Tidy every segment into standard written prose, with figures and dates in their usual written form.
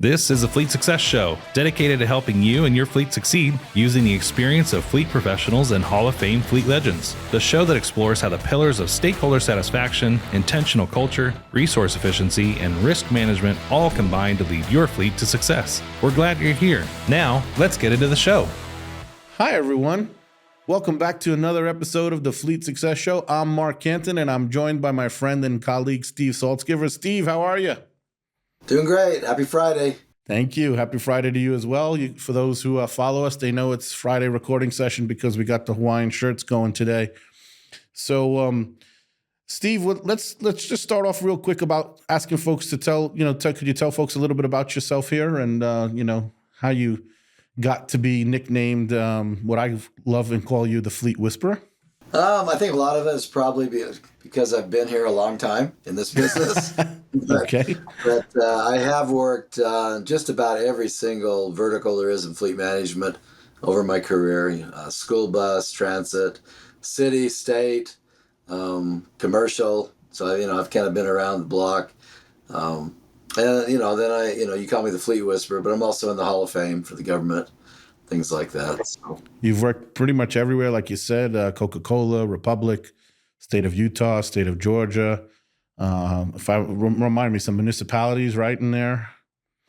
This is a Fleet Success Show, dedicated to helping you and your fleet succeed using the experience of fleet professionals and Hall of Fame fleet legends. The show that explores how the pillars of stakeholder satisfaction, intentional culture, resource efficiency, and risk management all combine to lead your fleet to success. We're glad you're here. Now, let's get into the show. Hi, everyone. Welcome back to another episode of the Fleet Success Show. I'm Marc Canton, and I'm joined by my friend and colleague, Steve Saltzgiver. Steve, how are you? Doing great. Happy Friday. Thank you. Happy Friday to you as well. For those who follow us, they know it's Friday recording session because we got the Hawaiian shirts going today. So, Steve, let's just start off real quick about asking folks to could you tell folks a little bit about yourself here and, how you got to be nicknamed what I love and call you the Fleet Whisperer? I think a lot of it is probably because I've been here a long time in this business. Okay. But I have worked just about every single vertical there is in fleet management over my career. School bus, transit, city, state, commercial. So, I've kind of been around the block. And, then you call me the Fleet Whisperer, but I'm also in the Hall of Fame for the government. Things like that. So. You've worked pretty much everywhere, like you said, Coca-Cola, Republic, state of Utah, state of Georgia. If I remind me, some municipalities right in there.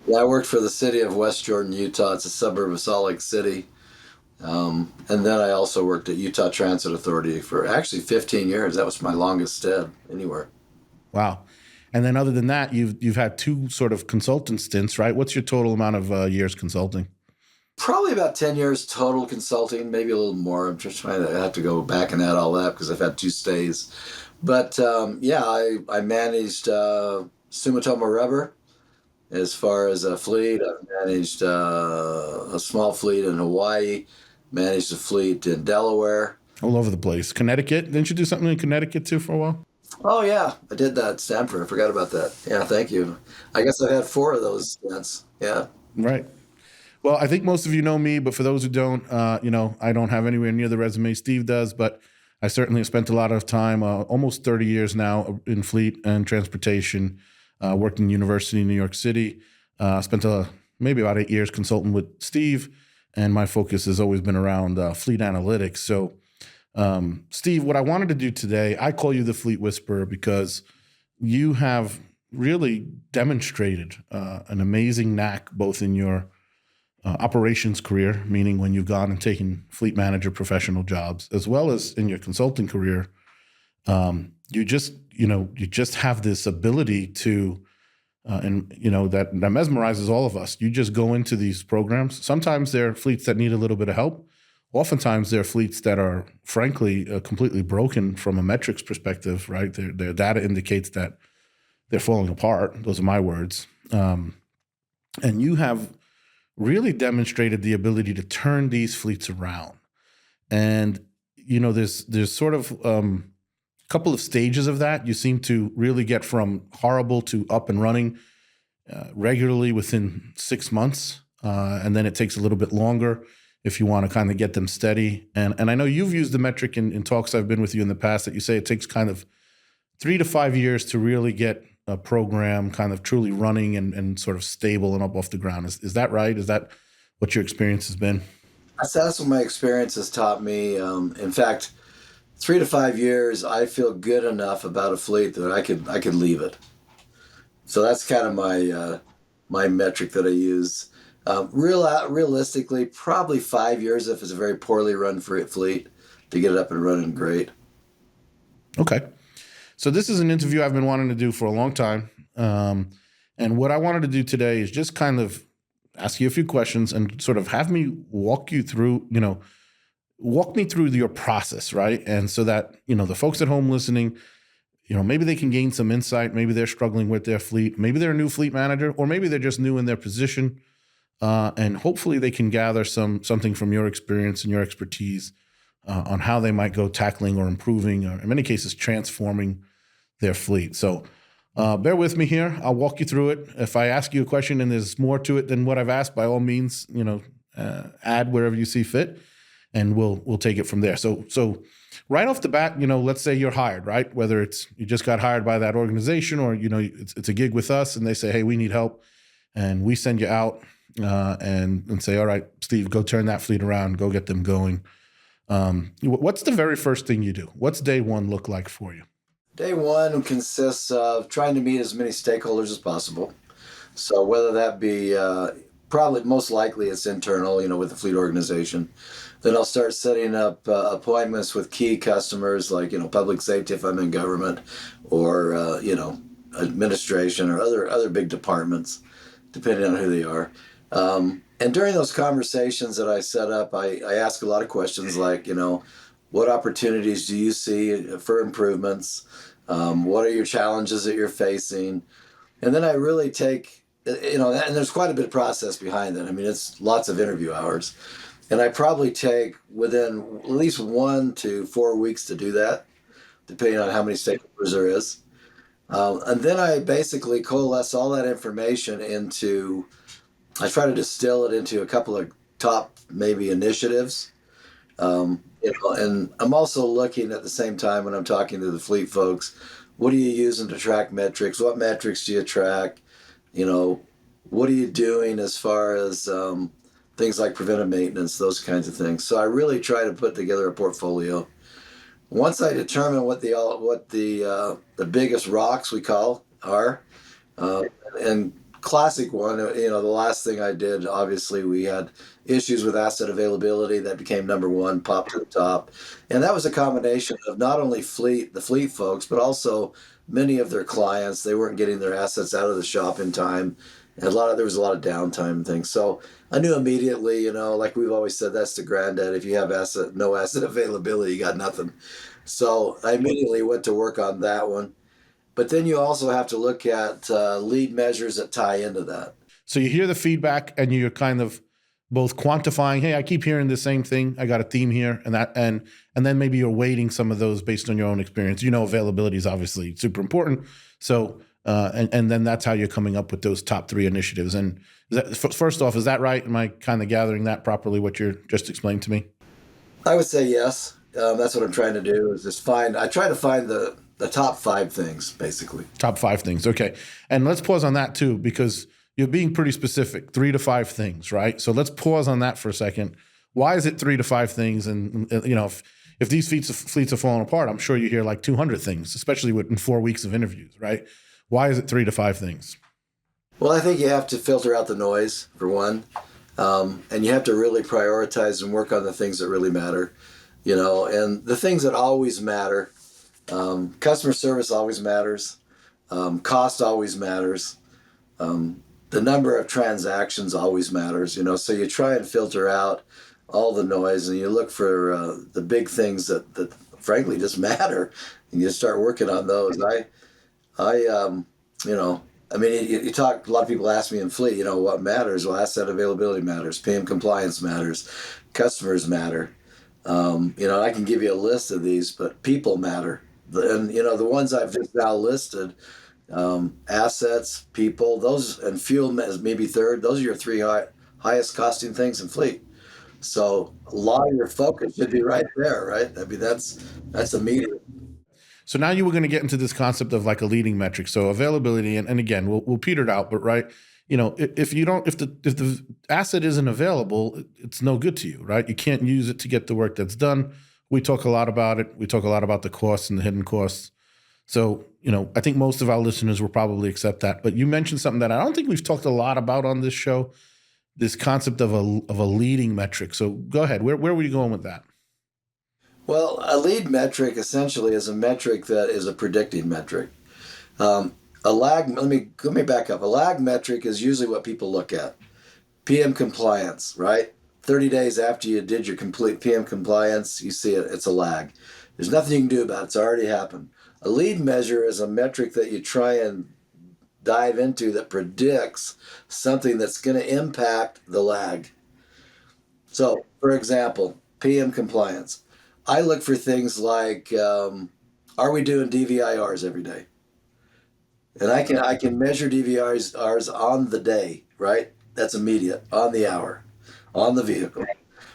Yeah, I worked for the city of West Jordan, Utah. It's a suburb of Salt Lake City. And then I also worked at Utah Transit Authority for actually 15 years. That was my longest stint anywhere. Wow. And then other than that, you've had two sort of consultant stints, right? What's your total amount of years consulting? Probably about 10 years total consulting, maybe a little more. I'm just trying to have to go back and add all that because I've had two stays. But I managed Sumitomo Rubber as far as a fleet. I've managed a small fleet in Hawaii, managed a fleet in Delaware. All over the place. Connecticut? Didn't you do something in Connecticut too for a while? Oh, yeah. I did that at Stanford. I forgot about that. Yeah, thank you. I guess I've had 4 of those stints. Yeah. Right. Well, I think most of you know me, but for those who don't, I don't have anywhere near the resume Steve does, but I certainly have spent a lot of time, almost 30 years now in fleet and transportation, worked in university in New York City, spent maybe about 8 years consulting with Steve, and my focus has always been around fleet analytics. So, Steve, what I wanted to do today, I call you the Fleet Whisperer because you have really demonstrated an amazing knack both in your operations career, meaning when you've gone and taken fleet manager professional jobs, as well as in your consulting career, you just have this ability to, that mesmerizes all of us. You just go into these programs. Sometimes they're fleets that need a little bit of help. Oftentimes they're fleets that are, frankly, completely broken from a metrics perspective, right? Their data indicates that they're falling apart. Those are my words. And you have really demonstrated the ability to turn these fleets around. And, there's sort of a couple of stages of that. You seem to really get from horrible to up and running regularly within 6 months. And then it takes a little bit longer if you want to kind of get them steady. And I know you've used the metric in talks I've been with you in the past that you say it takes kind of 3 to 5 years to really get a program kind of truly running and sort of stable and up off the ground. Is that right? Is that what your experience has been? That's what my experience has taught me. In fact, 3 to 5 years, I feel good enough about a fleet that I could leave it. So that's kind of my metric that I use. Realistically, probably 5 years if it's a very poorly run fleet to get it up and running great. Okay. So this is an interview I've been wanting to do for a long time. And what I wanted to do today is just kind of ask you a few questions and sort of have me walk me through your process, right? And so that, the folks at home listening, maybe they can gain some insight. Maybe they're struggling with their fleet. Maybe they're a new fleet manager, or maybe they're just new in their position. And hopefully they can gather something from your experience and your expertise on how they might go tackling or improving, or in many cases, transforming their fleet. So bear with me here. I'll walk you through it. If I ask you a question and there's more to it than what I've asked, by all means, add wherever you see fit, and we'll take it from there. So right off the bat, let's say you're hired, right? Whether it's you just got hired by that organization or, it's a gig with us and they say, hey, we need help. and we send you out and say, all right, Steve, go turn that fleet around, go get them going. What's the very first thing you do? What's day one look like for you? Day one consists of trying to meet as many stakeholders as possible. So whether that be probably most likely it's internal, with the fleet organization. Then I'll start setting up appointments with key customers like, public safety if I'm in government, or, administration or other big departments, depending on who they are. And during those conversations that I set up, I ask a lot of questions like, what opportunities do you see for improvements? What are your challenges that you're facing? And then I really take, and there's quite a bit of process behind that. I mean, it's lots of interview hours. And I probably take within at least 1 to 4 weeks to do that, depending on how many stakeholders there is. And then I basically coalesce all that information I try to distill it into a couple of top maybe initiatives. And I'm also looking at the same time when I'm talking to the fleet folks, what are you using to track metrics? What metrics do you track? What are you doing as far as things like preventive maintenance, those kinds of things. So I really try to put together a portfolio. Once I determine what the biggest rocks we call are, and classic one, the last thing I did, obviously we had issues with asset availability that became number one, popped to the top. And that was a combination of not only the fleet folks, but also many of their clients. They weren't getting their assets out of the shop in time. And there was a lot of downtime things. So I knew immediately, like we've always said, that's the granddad. If you have no asset availability, you got nothing. So I immediately went to work on that one. But then you also have to look at lead measures that tie into that. So you hear the feedback and you're kind of both quantifying, hey, I keep hearing the same thing. I got a theme here and then maybe you're weighting some of those based on your own experience. Availability is obviously super important. So and then that's how you're coming up with those top 3 initiatives. And first off, is that right? Am I kind of gathering that properly, what you're just explained to me? I would say yes. That's what I'm trying to do is I try to find the top 5 things, basically. Top 5 things. Okay. And let's pause on that too, because you're being pretty specific, 3 to 5 things, right? So let's pause on that for a second. Why is it 3 to 5 things? And if these fleets are falling apart, I'm sure you hear like 200 things, especially in 4 weeks of interviews, right? Why is it 3 to 5 things? Well, I think you have to filter out the noise, for one. And you have to really prioritize and work on the things that really matter, and the things that always matter. Customer service always matters. Cost always matters. The number of transactions always matters, so you try and filter out all the noise and you look for the big things that frankly just matter, and you start working on those. You talk, a lot of people ask me in fleet, what matters? Well, asset availability matters. PM compliance matters. Customers matter. I can give you a list of these, but people matter. The ones I've just now listed, assets, people, those, and fuel as maybe third, those are your 3 highest costing things in fleet. So a lot of your focus should be right there, right? I mean, that's immediate. So now you were going to get into this concept of like a leading metric. So availability, and again, we'll peter it out, but right, if the asset isn't available, it's no good to you, right? You can't use it to get the work that's done. We talk a lot about it. We talk a lot about the costs and the hidden costs. So, I think most of our listeners will probably accept that. But you mentioned something that I don't think we've talked a lot about on this show, this concept of a leading metric. So go ahead. Where were you going with that? Well, a lead metric essentially is a metric that is a predicting metric. A lag, let me back up. A lag metric is usually what people look at. PM compliance, right? 30 days after you did your complete PM compliance, you see it, it's a lag. There's nothing you can do about it. It's already happened. A lead measure is a metric that you try and dive into that predicts something that's going to impact the lag. So, for example, PM compliance. I look for things like, are we doing DVIRs every day? And I can measure DVIRs on the day, right? That's immediate, on the hour, on the vehicle,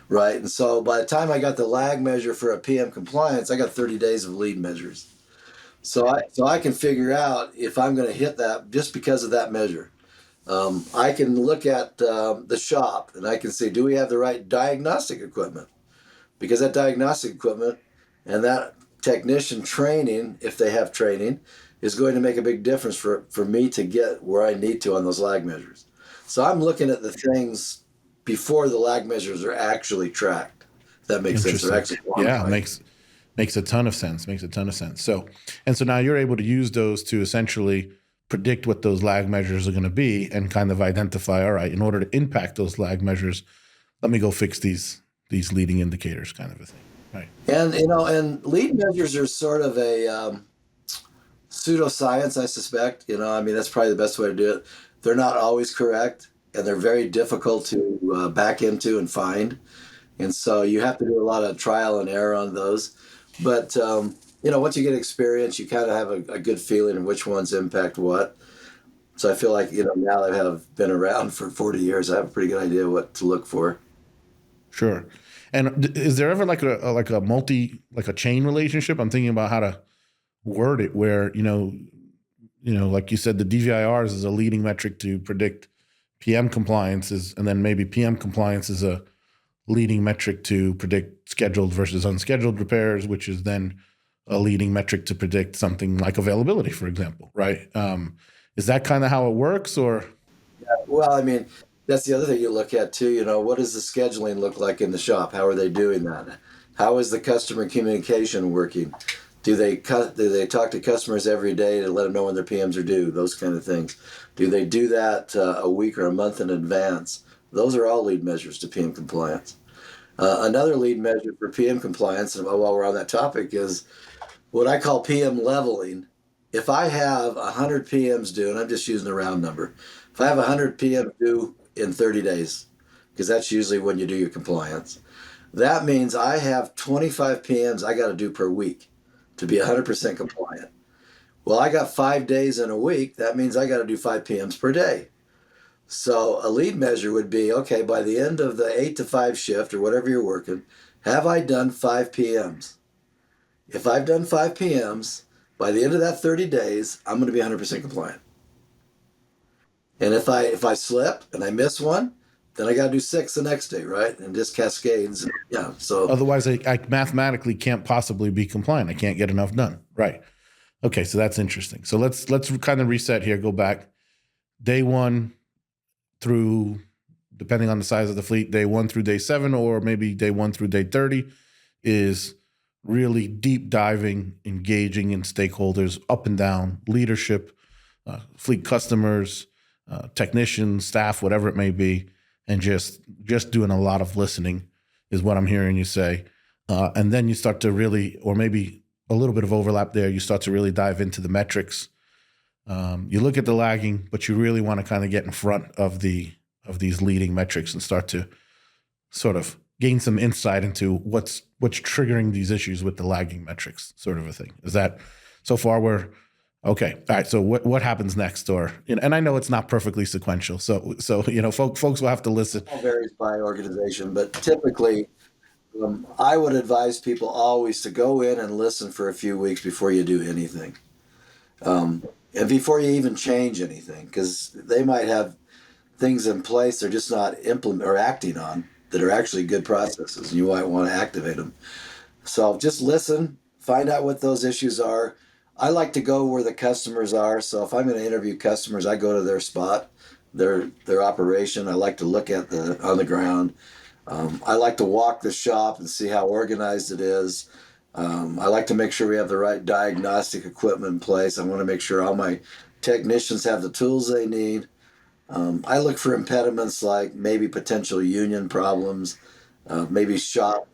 right? And so by the time I got the lag measure for a PM compliance, I got 30 days of lead measures. So I can figure out if I'm going to hit that just because of that measure. I can look at the shop and I can see, do we have the right diagnostic equipment? Because that diagnostic equipment and that technician training, if they have training, is going to make a big difference for me to get where I need to on those lag measures. So I'm looking at the things before the lag measures are actually tracked. If that makes sense. They're Interesting. actually Yeah, quantified. makes a ton of sense. Makes a ton of sense. So now you're able to use those to essentially predict what those lag measures are going to be and kind of identify, all right, in order to impact those lag measures, let me go fix these leading indicators kind of a thing. Right. And and lead measures are sort of a pseudoscience, I suspect. I mean, that's probably the best way to do it. They're not always correct, and they're very difficult to back into and find. And so you have to do a lot of trial and error on those. But once you get experience, you kind of have a good feeling of which ones impact what. So I feel like now that I have been around for 40 years, I have a pretty good idea what to look for. Sure. And is there ever like a chain relationship? I'm thinking about how to word it where, like you said, the DVIRs is a leading metric to predict PM compliances, and then maybe PM compliance is a leading metric to predict scheduled versus unscheduled repairs, which is then a leading metric to predict something like availability, for example, right? Is that kind of how it works, or? Well, I mean, that's the other thing you look at too. What does the scheduling look like in the shop? How are they doing that? How is the customer communication working? Do they talk to customers every day to let them know when their PMs are due? Those kind of things. Do they do that a week or a month in advance? Those are all lead measures to PM compliance. Another lead measure for PM compliance, and while we're on that topic, is what I call PM leveling. If I have 100 PMs due, and I'm just using a round number, if I have 100 PMs due in 30 days, because that's usually when you do your compliance, that means I have 25 PMs I got to do per week to be 100% compliant. Well, I got 5 days in a week. That means I got to do 5 PMs per day. So a lead measure would be, okay, by the end of the 8 to 5 shift or whatever you're working, have I done 5 PMs? If I've done 5 PMs, by the end of that 30 days, I'm going to be 100% compliant. And if I slip and I miss one, then I got to do 6 the next day, right? And just cascades. Yeah. So Otherwise, I mathematically can't possibly be compliant. I can't get enough done. Right. Okay, so that's interesting. So let's kind of reset here. Go back day one through, depending on the size of the fleet, day 1 through day 7, or maybe day 1 through day 30, is really deep diving, engaging in stakeholders, up and down, leadership, fleet customers, technicians, staff, whatever it may be, and just doing a lot of listening is what I'm hearing you say. And then you start to really, or maybe a little bit of overlap there, you start to really dive into the metrics. You look at the lagging, but you really want to kind of get in front of these leading metrics and start to sort of gain some insight into what's triggering these issues with the lagging metrics, sort of a thing. Is that so far we're okay? All right. So what happens next? Or and I know it's not perfectly sequential, so folks will have to listen. it all varies by organization, but typically, I would advise people always to go in and listen for a few weeks before you do anything, and before you even change anything, because they might have things in place they're just not implement or acting on that are actually good processes, and you might want to activate them. So just listen, find out what those issues are. I like to go where the customers are. So if I'm going to interview customers, I go to their spot, their operation. I like to look at the on the ground. I like to walk the shop and see how organized it is. I like to make sure we have the right diagnostic equipment in place. I want to make sure all my technicians have the tools they need. I look for impediments like maybe potential union problems, maybe shop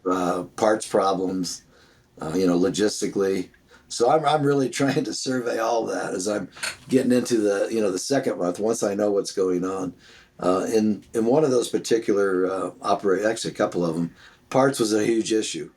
parts problems, logistically. So I'm really trying to survey all that as I'm getting into the second month. Once I know what's going on, in one of those particular actually a couple of them, parts was a huge issue.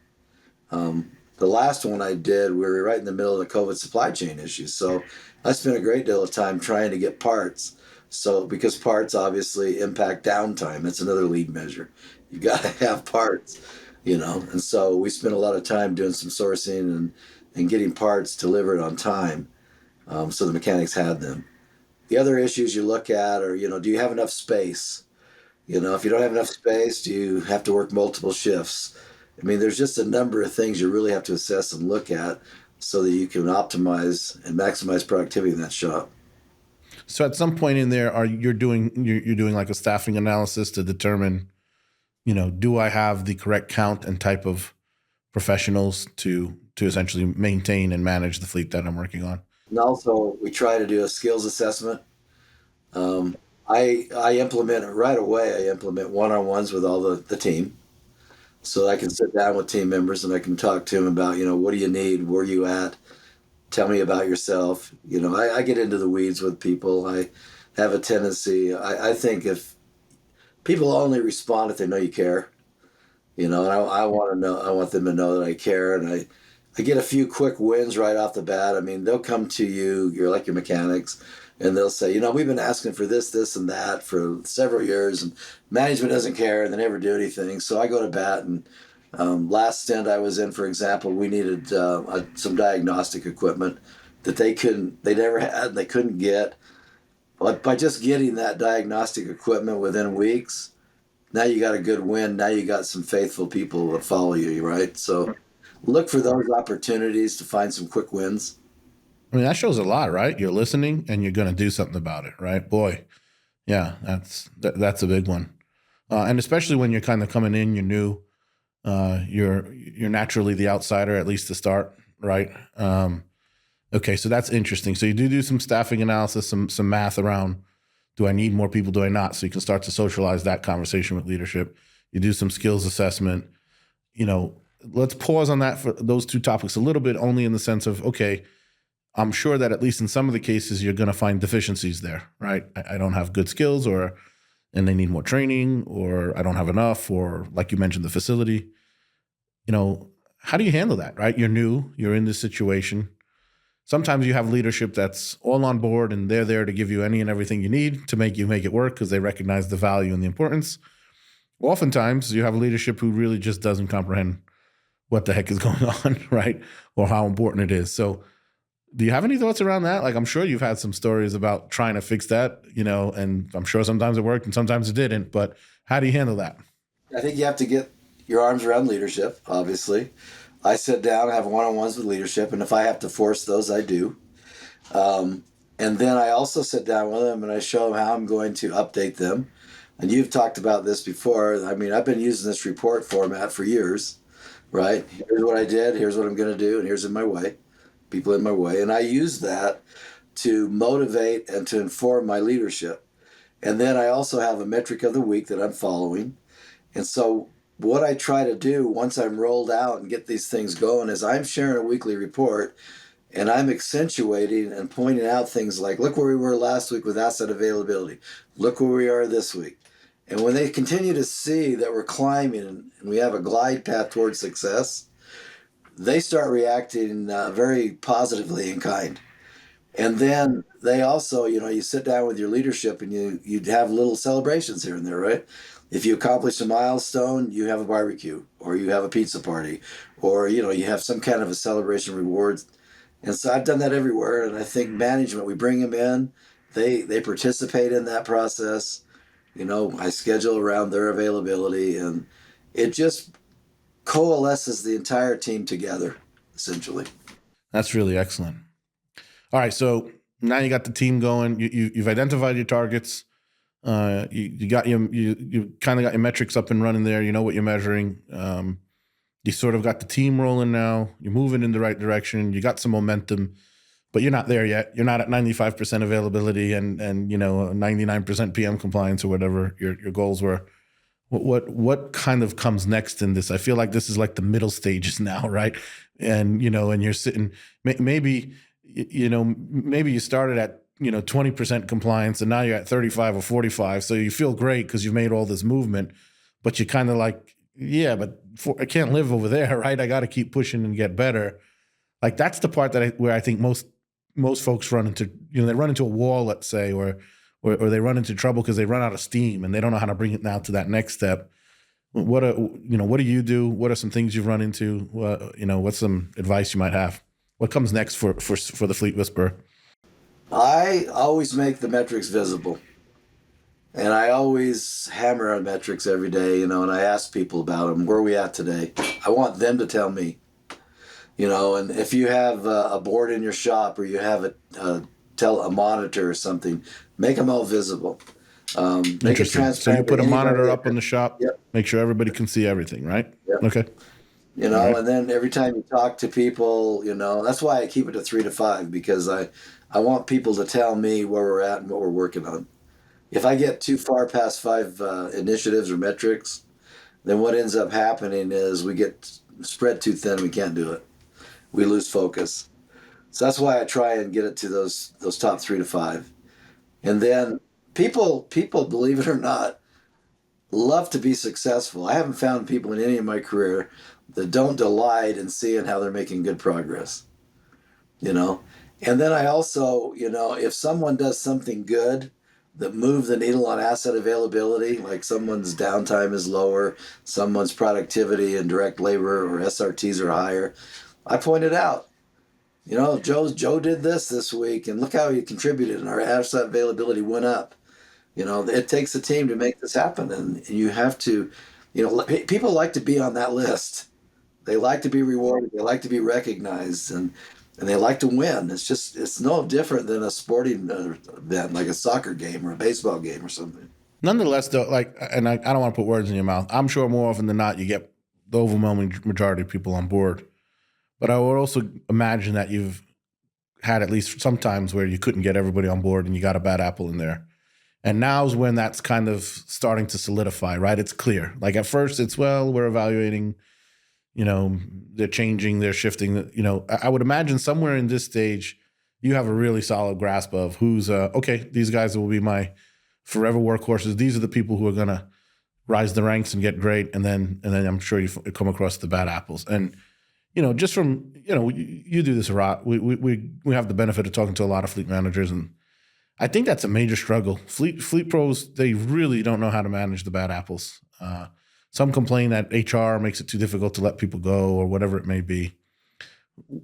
The last one I did, we were right in the middle of the COVID supply chain issues. So I spent a great deal of time trying to get parts. So because parts obviously impact downtime, it's another lead measure. You got to have parts, And so we spent a lot of time doing some sourcing and getting parts delivered on time, so the mechanics had them. The other issues you look at are, do you have enough space? If you don't have enough space, do you have to work multiple shifts? I mean, there's just a number of things you really have to assess and look at so that you can optimize and maximize productivity in that shop. So at some point in there, you're doing like a staffing analysis to determine, do I have the correct count and type of professionals to essentially maintain and manage the fleet that I'm working on? And also, we try to do a skills assessment. I implement it right away. I implement one-on-ones with all the team. So I can sit down with team members and I can talk to them about, what do you need? Where are you at? Tell me about yourself. I get into the weeds with people. I have a tendency, I think if people only respond if they know you care, and I want to know, I want them to know that I care. And I get a few quick wins right off the bat. I mean, they'll come to you, you're like your mechanics, and they'll say, we've been asking for this, and that for several years, and management doesn't care, and they never do anything. So I go to bat, and last stint I was in, for example, we needed some diagnostic equipment that they never had, and they couldn't get. But by just getting that diagnostic equipment within weeks, now you got a good win. Now you got some faithful people that follow you, right? So look for those opportunities to find some quick wins. I mean, that shows a lot, right? You're listening and you're going to do something about it, right? Boy, yeah, that's a big one. And especially when you're kind of coming in, you're new, you're naturally the outsider, at least to start, right? Okay, so that's interesting. So you do some staffing analysis, some math around, do I need more people, do I not? So you can start to socialize that conversation with leadership. You do some skills assessment. Let's pause on that for those two topics a little bit, only in the sense of, okay, I'm sure that at least in some of the cases, you're going to find deficiencies there, right? I don't have good skills, and they need more training, or I don't have enough, or like you mentioned, the facility. How do you handle that, right? You're new, you're in this situation. Sometimes you have leadership that's all on board and they're there to give you any and everything you need to make it work because they recognize the value and the importance. Oftentimes you have leadership who really just doesn't comprehend what the heck is going on, right? Or how important it is. So do you have any thoughts around that? Like, I'm sure you've had some stories about trying to fix that, and I'm sure sometimes it worked and sometimes it didn't, but how do you handle that? I think you have to get your arms around leadership, obviously. I sit down and have one-on-ones with leadership, and if I have to force those, I do. And then I also sit down with them and I show them how I'm going to update them. And you've talked about this before. I mean, I've been using this report format for years, right? Here's what I did, here's what I'm going to do, and here's people in my way. And I use that to motivate and to inform my leadership. And then I also have a metric of the week that I'm following. And so what I try to do once I'm rolled out and get these things going is I'm sharing a weekly report and I'm accentuating and pointing out things like, look where we were last week with asset availability. Look where we are this week. And when they continue to see that we're climbing and we have a glide path towards success, they start reacting very positively in kind. And then they also, you sit down with your leadership and you have little celebrations here and there, right? If you accomplish a milestone, you have a barbecue or you have a pizza party or, you have some kind of a celebration reward. And so I've done that everywhere. And I think management, we bring them in, they participate in that process. I schedule around their availability and it just coalesces the entire team together, essentially. That's really excellent. All right, so now you got the team going. You've identified your targets. You kind of got your metrics up and running there. You know what you're measuring. You sort of got the team rolling now. You're moving in the right direction. You got some momentum, but you're not there yet. You're not at 95% availability and 99% PM compliance or whatever your goals were. What kind of comes next in this? I feel like this is like the middle stages now, right? And and you're sitting maybe you started at 20% compliance and now you're at 35 or 45. So you feel great because you've made all this movement, but you're kind of like, yeah, but I can't live over there, right? I got to keep pushing and get better. Like that's the part where I think most folks run into, they run into a wall, let's say, or they run into trouble because they run out of steam and they don't know how to bring it now to that next step. What do you do? What are some things you've run into? What's some advice you might have? What comes next for the Fleet Whisperer? I always make the metrics visible. And I always hammer on metrics every day, and I ask people about them. Where are we at today? I want them to tell me, and if you have a board in your shop or you have a monitor or something, make them all visible. Make it Interesting. So you transparent put to a anybody. monitor up in the shop, Yep, make sure everybody can see everything, right? yep. Okay. All right. And then every time you talk to people, that's why I keep it to 3 to 5, because I want people to tell me where we're at and what we're working on. If I get too far past 5 initiatives or metrics, then what ends up happening is we get spread too thin. We can't do it. We lose focus. So that's why I try and get it to those top 3 to 5. And then people, believe it or not, love to be successful. I haven't found people in any of my career that don't delight in seeing how they're making good progress. You know, and then I also, if someone does something good that move the needle on asset availability, like someone's downtime is lower, someone's productivity and direct labor or SRTs are higher, I point it out. Joe did this week, and look how he contributed, and our asset availability went up. It takes a team to make this happen, and you have to, people like to be on that list. They like to be rewarded. They like to be recognized, and they like to win. It's no different than a sporting event, like a soccer game or a baseball game or something. Nonetheless, though, and I don't want to put words in your mouth. I'm sure more often than not, you get the overwhelming majority of people on board. But I would also imagine that you've had at least some times where you couldn't get everybody on board and you got a bad apple in there. And now's when that's kind of starting to solidify, right? It's clear. Like at first, we're evaluating, they're changing, they're shifting. I would imagine somewhere in this stage, you have a really solid grasp of who's, okay, these guys will be my forever workhorses. These are the people who are going to rise the ranks and get great. And then I'm sure you come across the bad apples. And, just from, you do this a lot. We have the benefit of talking to a lot of fleet managers, and I think that's a major struggle. Fleet pros, they really don't know how to manage the bad apples. Some complain that HR makes it too difficult to let people go or whatever it may be.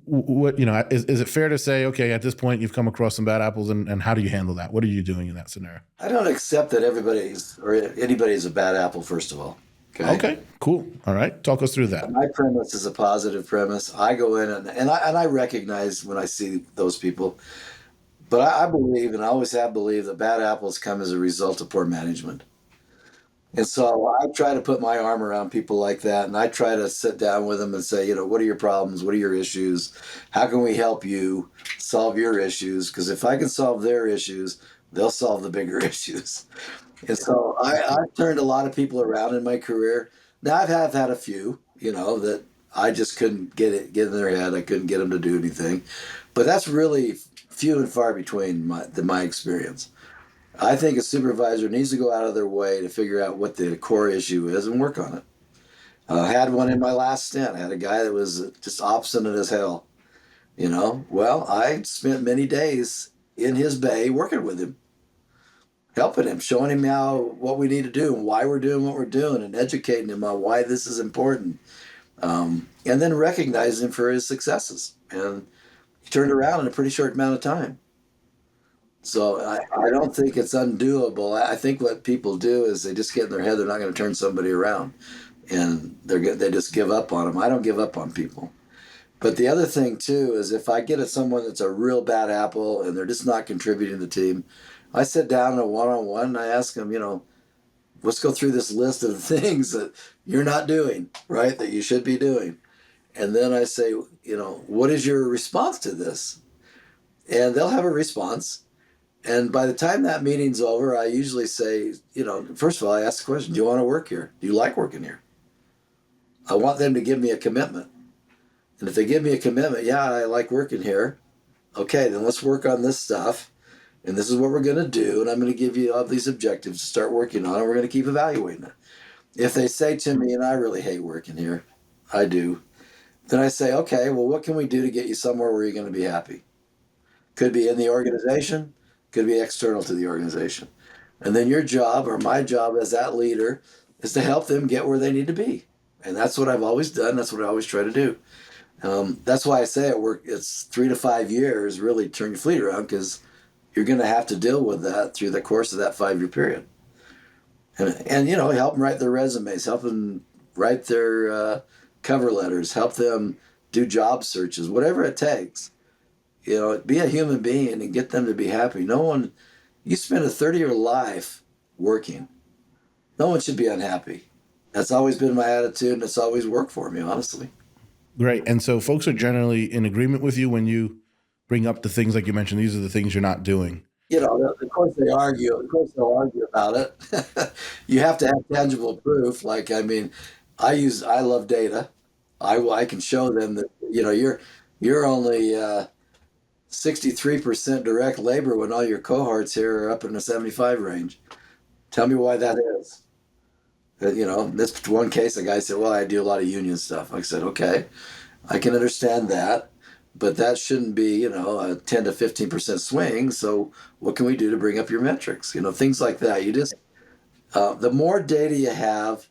What is it fair to say, okay, at this point you've come across some bad apples, and how do you handle that? What are you doing in that scenario? I don't accept that anybody's a bad apple, first of all. Okay, cool. All right, talk us through that. My premise is a positive premise. I go in and I recognize when I see those people, but I believe, and I always have believed, that bad apples come as a result of poor management. And so I try to put my arm around people like that, and I try to sit down with them and say, what are your problems? What are your issues? How can we help you solve your issues? Because if I can solve their issues, they'll solve the bigger issues. And so I've turned a lot of people around in my career. Now I've had a few, that I just couldn't get in their head. I couldn't get them to do anything. But that's really few and far between my experience. I think a supervisor needs to go out of their way to figure out what the core issue is and work on it. I had one in my last stint. I had a guy that was just obstinate as hell. Well, I spent many days in his bay working with him, helping him, showing him what we need to do and why we're doing what we're doing, and educating him on why this is important. And then recognizing him for his successes. And he turned around in a pretty short amount of time. So I don't think it's undoable. I think what people do is they just get in their head they're not going to turn somebody around, and they just give up on them. I don't give up on people. But the other thing too is if I get at someone that's a real bad apple and they're just not contributing to the team, I sit down in a one-on-one and I ask them, let's go through this list of things that you're not doing, right, that you should be doing. And then I say, what is your response to this? And they'll have a response. And by the time that meeting's over, I usually say, first of all, I ask the question, do you want to work here? Do you like working here? I want them to give me a commitment. And if they give me a commitment, yeah, I like working here. Okay, then let's work on this stuff. And this is what we're going to do. And I'm going to give you all these objectives to start working on. And we're going to keep evaluating it. If they say to me, and I really hate working here, I do, then I say, okay, well, what can we do to get you somewhere where you're going to be happy? Could be in the organization. Could be external to the organization. And then your job, or my job as that leader, is to help them get where they need to be. And that's what I've always done. That's what I always try to do. That's why I say it's 3 to 5 years really to turn your fleet around, because you're going to have to deal with that through the course of that 5-year period. And help them write their resumes, help them write their cover letters, help them do job searches, whatever it takes. Be a human being and get them to be happy. You spend a 30-year life working. No one should be unhappy. That's always been my attitude, and it's always worked for me, honestly. Great. And so folks are generally in agreement with you when you bring up the things like you mentioned, these are the things you're not doing. Of course they argue. Of course they'll argue about it. You have to have tangible proof. I love data. I can show them that, you're only 63% direct labor when all your cohorts here are up in the 75 range. Tell me why that is. This one case, a guy said, well, I do a lot of union stuff. I said, okay, I can understand that, but that shouldn't be, a 10 to 15% swing. So what can we do to bring up your metrics? Things like that. The more data you have,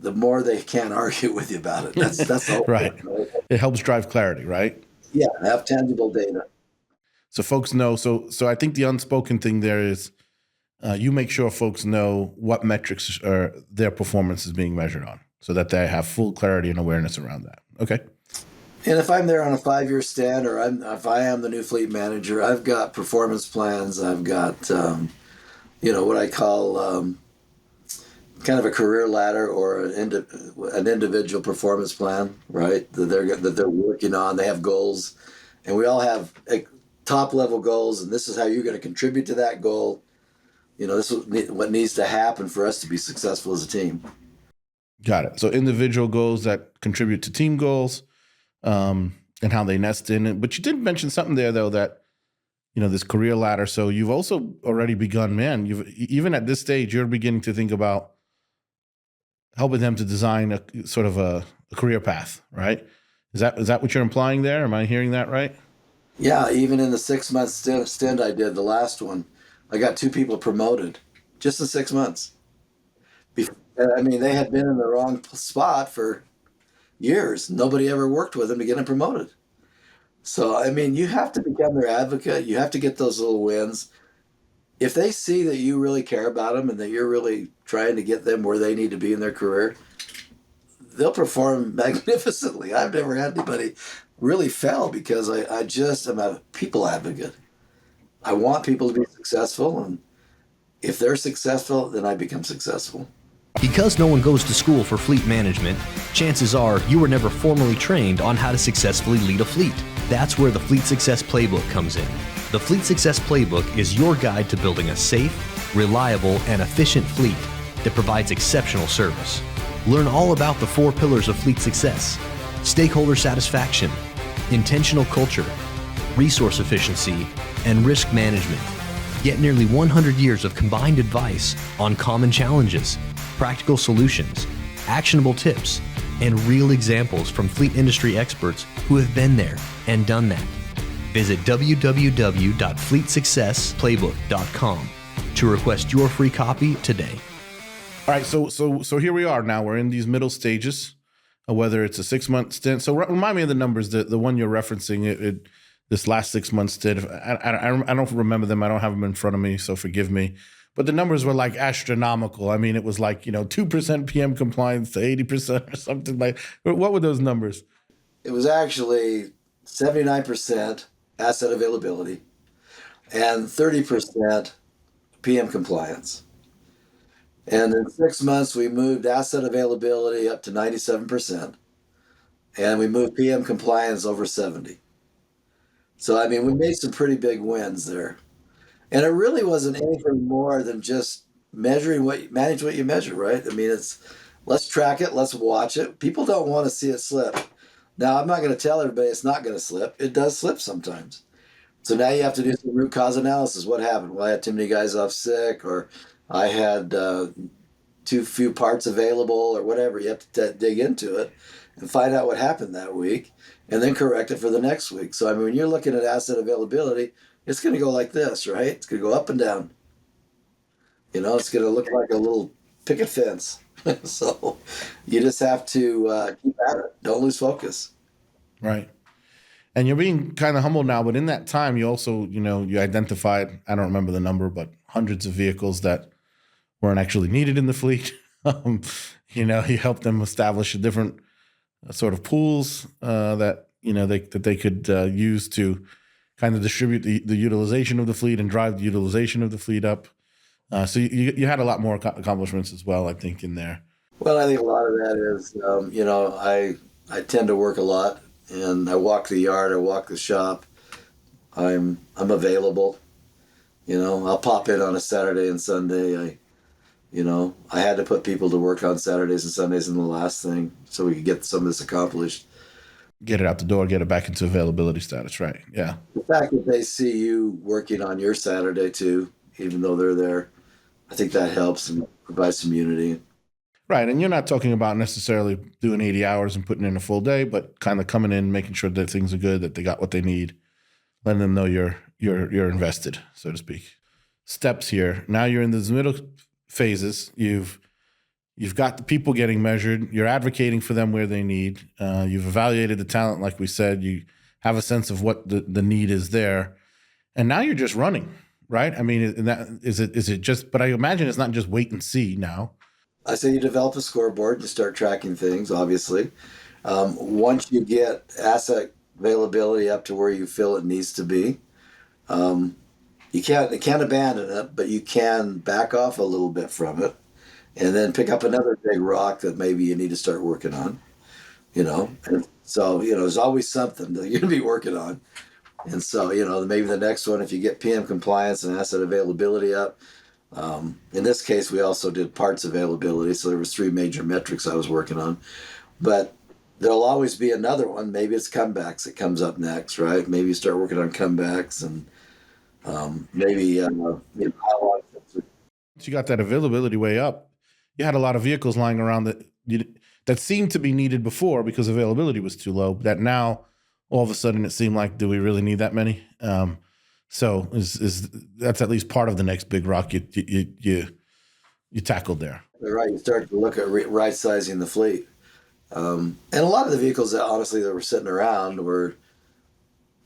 the more they can't argue with you about it. That's the whole right. thing, right? It helps drive clarity, right? Yeah, have tangible data. So folks know. So I think the unspoken thing there is you make sure folks know what metrics their performance is being measured on, so that they have full clarity and awareness around that. Okay. And if I'm there on a 5-year stand, or if I am the new fleet manager, I've got performance plans. I've got, what I call kind of a career ladder, or an individual performance plan, right? That they're working on. They have goals, and we all have top level goals, and this is how you're going to contribute to that goal. This is what needs to happen for us to be successful as a team. Got it. So individual goals that contribute to team goals, and how they nest in it. But you did mention something there, though, that, this career ladder. So you've also already begun, even at this stage, you're beginning to think about helping them to design a sort of a career path, right? Is that what you're implying there? Am I hearing that right? Yeah, even in the 6-month stint I did, the last one, I got 2 people promoted just in 6 months. They had been in the wrong spot for years. Nobody ever worked with them to get them promoted. So, you have to become their advocate. You have to get those little wins. If they see that you really care about them and that you're really trying to get them where they need to be in their career, they'll perform magnificently. I've never had anybody really fail, because I just am a people advocate. I want people to be successful, and if they're successful, then I become successful. Because no one goes to school for fleet management, chances are you were never formally trained on how to successfully lead a fleet. That's where the Fleet Success Playbook comes in. The Fleet Success Playbook is your guide to building a safe, reliable, and efficient fleet that provides exceptional service. Learn all about the 4 pillars of fleet success: stakeholder satisfaction, intentional culture, resource efficiency, and risk management. Get nearly 100 years of combined advice on common challenges, practical solutions, actionable tips, and real examples from fleet industry experts who have been there and done that. Visit www.fleetsuccessplaybook.com to request your free copy today. All right. So here we are now. We're in these middle stages, whether it's a 6-month stint. So remind me of the numbers, the one you're referencing, this last 6-month stint. I don't remember them. I don't have them in front of me, so forgive me. But the numbers were like astronomical. It was like, 2% PM compliance to 80% or something like. What were those numbers? It was actually 79% asset availability and 30% PM compliance. And in 6 months, we moved asset availability up to 97%, and we moved PM compliance over 70. So, we made some pretty big wins there. And it really wasn't anything more than just manage what you measure, right? Let's track it, let's watch it. People don't want to see it slip. Now, I'm not going to tell everybody it's not going to slip. It does slip sometimes. So now you have to do some root cause analysis. What happened? Well, I had too many guys off sick, or I had too few parts available, or whatever. You have to dig into it and find out what happened that week, and then correct it for the next week. So, when you're looking at asset availability, it's going to go like this, right? It's going to go up and down. It's going to look like a little picket fence. So you just have to keep at it. Don't lose focus. Right. And you're being kind of humble now, but in that time, you also, you identified, I don't remember the number, but hundreds of vehicles that weren't actually needed in the fleet. You helped them establish a different sort of pools that, they could use to kind of distribute the utilization of the fleet and drive the utilization of the fleet up. So you had a lot more accomplishments as well, I think, in there. Well, I think a lot of that is, I tend to work a lot, and I walk the yard, I walk the shop. I'm available. I'll pop in on a Saturday and Sunday. I had to put people to work on Saturdays and Sundays in the last thing so we could get some of this accomplished. Get it out the door, get it back into availability status, right? Yeah. The fact that they see you working on your Saturday too, even though they're there, I think that helps and provides some unity. Right, and you're not talking about necessarily doing 80 hours and putting in a full day, but kind of coming in, making sure that things are good, that they got what they need, letting them know you're invested, so to speak. Steps here. Now you're in those middle phases. You've got the people getting measured. You're advocating for them where they need. You've evaluated the talent, like we said. You have a sense of what the need is there, and now you're just running, right? I mean, is it just? But I imagine it's not just wait and see now. I say you develop a scoreboard, you start tracking things, obviously. Once you get asset availability up to where you feel it needs to be, you can't abandon it, but you can back off a little bit from it and then pick up another big rock that maybe you need to start working on, And so, there's always something that you're going to be working on. And so, maybe the next one, if you get PM compliance and asset availability up, in this case, we also did parts availability. So there was 3 major metrics I was working on, but there'll always be another one. Maybe it's comebacks that comes up next, right? Maybe you start working on comebacks and maybe, how long. Once you got that availability way up, you had a lot of vehicles lying around that seemed to be needed before because availability was too low, that now all of a sudden it seemed like, do we really need that many? So that's at least part of the next big rock you tackled there. Right, you start to look at right sizing the fleet, and a lot of the vehicles that honestly that were sitting around were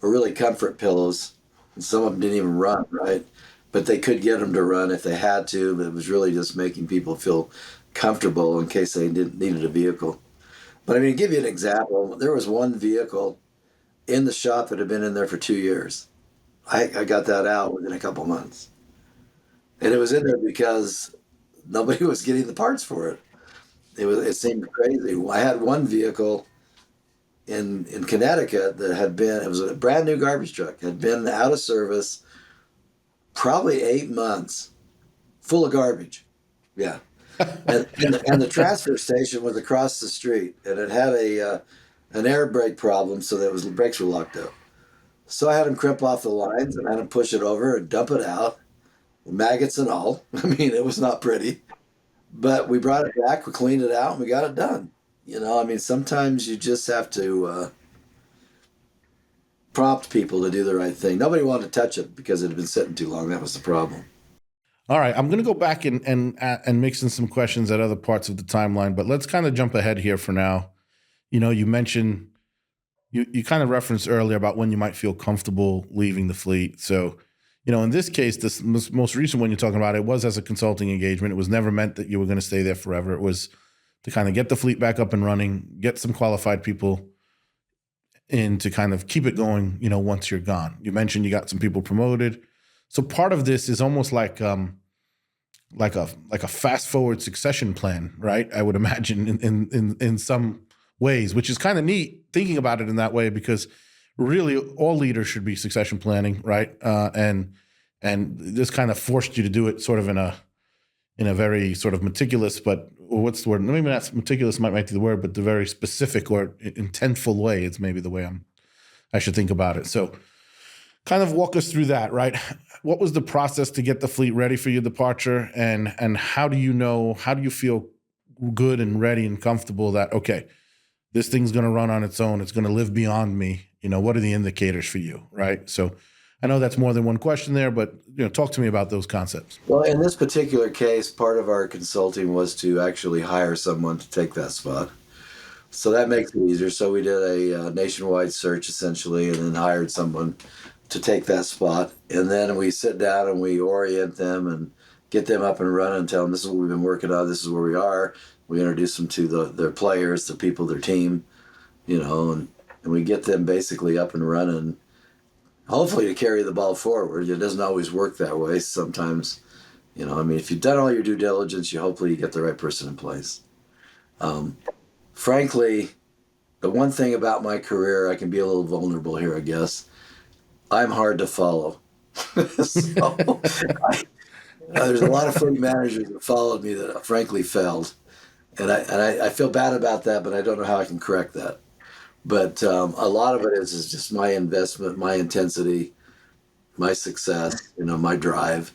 really comfort pillows, and some of them didn't even run, right? But they could get them to run if they had to. But it was really just making people feel comfortable in case they needed a vehicle. But I mean, to give you an example, there was one vehicle in the shop that had been in there for 2 years. I got that out within a couple months. And it was in there because nobody was getting the parts for it. It seemed crazy. I had one vehicle in Connecticut that it was a brand new garbage truck, had been out of service probably 8 months, full of garbage. Yeah. And the transfer station was across the street, and it had an air brake problem, so that the brakes were locked up. So I had him crimp off the lines and had him push it over and dump it out, maggots and all. I mean, it was not pretty. But we brought it back, we cleaned it out, and we got it done. Sometimes you just have to prompt people to do the right thing. Nobody wanted to touch it because it had been sitting too long. That was the problem. All right, I'm going to go back and mix in some questions at other parts of the timeline, but let's kind of jump ahead here for now. You mentioned, you kind of referenced earlier about when you might feel comfortable leaving the fleet. So, in this case, this most recent one you're talking about, it was as a consulting engagement. It was never meant that you were going to stay there forever. It was to kind of get the fleet back up and running, get some qualified people in to kind of keep it going, once you're gone. You mentioned you got some people promoted. So part of this is almost like a fast forward succession plan, right? I would imagine in some ways, which is kind of neat thinking about it in that way, because really all leaders should be succession planning, right? And this kind of forced you to do it sort of in a very sort of meticulous, but what's the word? Maybe not meticulous might be the word, but the very specific or intentful way. It's maybe the way I should think about it. So kind of walk us through that, right? What was the process to get the fleet ready for your departure? And how do you feel good and ready and comfortable that, okay, this thing's going to run on its own. It's going to live beyond me. What are the indicators for you, right? So I know that's more than one question there, but talk to me about those concepts. Well, in this particular case, part of our consulting was to actually hire someone to take that spot. So that makes it easier. So we did a nationwide search essentially, and then hired someone to take that spot. And then we sit down and we orient them and get them up and running and tell them this is what we've been working on, this is where we are. We introduce them to their players, the people, their team, and we get them basically up and running, hopefully to carry the ball forward. It doesn't always work that way. Sometimes, if you've done all your due diligence, hopefully you get the right person in place. Frankly, the one thing about my career, I can be a little vulnerable here, I guess. I'm hard to follow. So there's a lot of fleet managers that followed me that frankly failed. And I feel bad about that, but I don't know how I can correct that. But a lot of it is just my investment, my intensity, my success, my drive.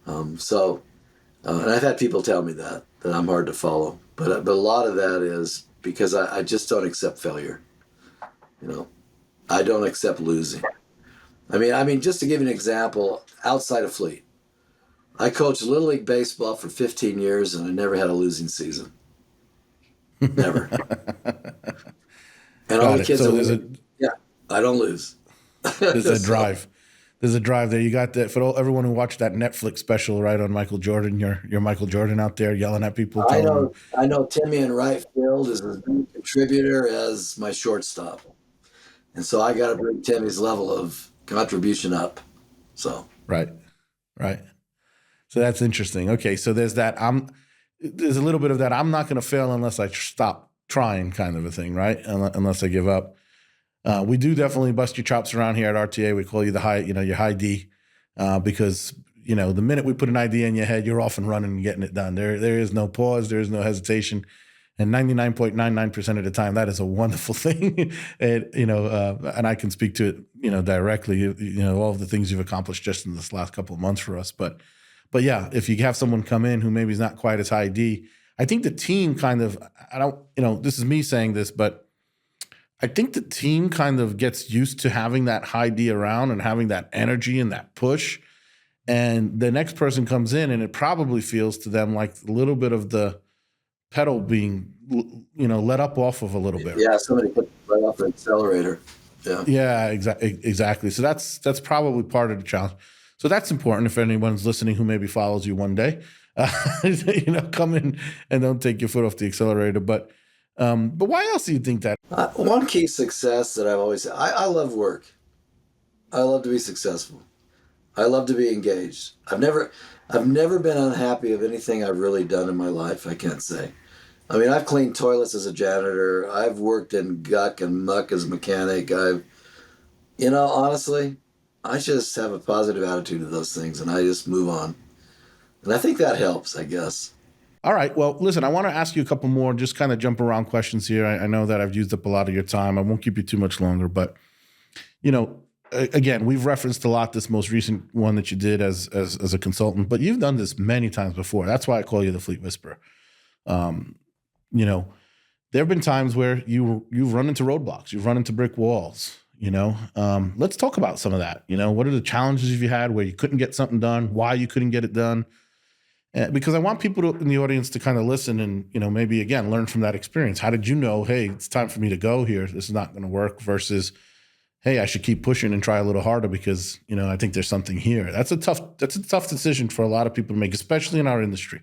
And I've had people tell me that I'm hard to follow. But a lot of that is because I just don't accept failure. I don't accept losing. I mean, just to give you an example, outside of fleet, I coached Little League Baseball for 15 years and I never had a losing season. Never. And all the kids, I don't lose. There's a drive. There's a drive there. You got that for everyone who watched that Netflix special, right, on Michael Jordan. You're Michael Jordan out there yelling at people. I know Timmy in right field is as big a contributor as my shortstop. And so I got to bring Timmy's level of contribution up. So right. So that's interesting. Okay, so there's that. There's a little bit of that. I'm not going to fail unless I stop trying, kind of a thing, right? Unless I give up. We do definitely bust your chops around here at RTA. We call you your high D, because the minute we put an idea in your head, you're off and running and getting it done. There is no pause. There is no hesitation. And 99.99% of the time, that is a wonderful thing. And I can speak to it, directly, all of the things you've accomplished just in this last couple of months for us. But yeah, if you have someone come in who maybe is not quite as high D, I think the team kind of, this is me saying this, but I think the team kind of gets used to having that high D around and having that energy and that push. And the next person comes in and it probably feels to them like a little bit of the pedal being, let up off of a little bit. Yeah, somebody put right off the accelerator. Yeah, exactly. So that's probably part of the challenge. So that's important if anyone's listening who maybe follows you one day. Come in and don't take your foot off the accelerator. But why else do you think that? One key success that I've always said, I love work. I love to be successful. I love to be engaged. I've never been unhappy of anything I've really done in my life, I can't say. I mean, I've cleaned toilets as a janitor. I've worked in guck and muck as a mechanic. Honestly, I just have a positive attitude to those things and I just move on. And I think that helps, I guess. All right. Well, listen, I want to ask you a couple more, just kind of jump around questions here. I know that I've used up a lot of your time. I won't keep you too much longer, but, again, we've referenced a lot this most recent one that you did as a consultant, but you've done this many times before. That's why I call you the Fleet Whisperer. There have been times where you've run into roadblocks, you've run into brick walls. Let's talk about some of that. What are the challenges you had where you couldn't get something done, why you couldn't get it done? Because I want people in the audience to kind of listen and, maybe again, learn from that experience. How did you know, hey, it's time for me to go here. This is not going to work versus, hey, I should keep pushing and try a little harder because, I think there's something here. That's a tough decision for a lot of people to make, especially in our industry.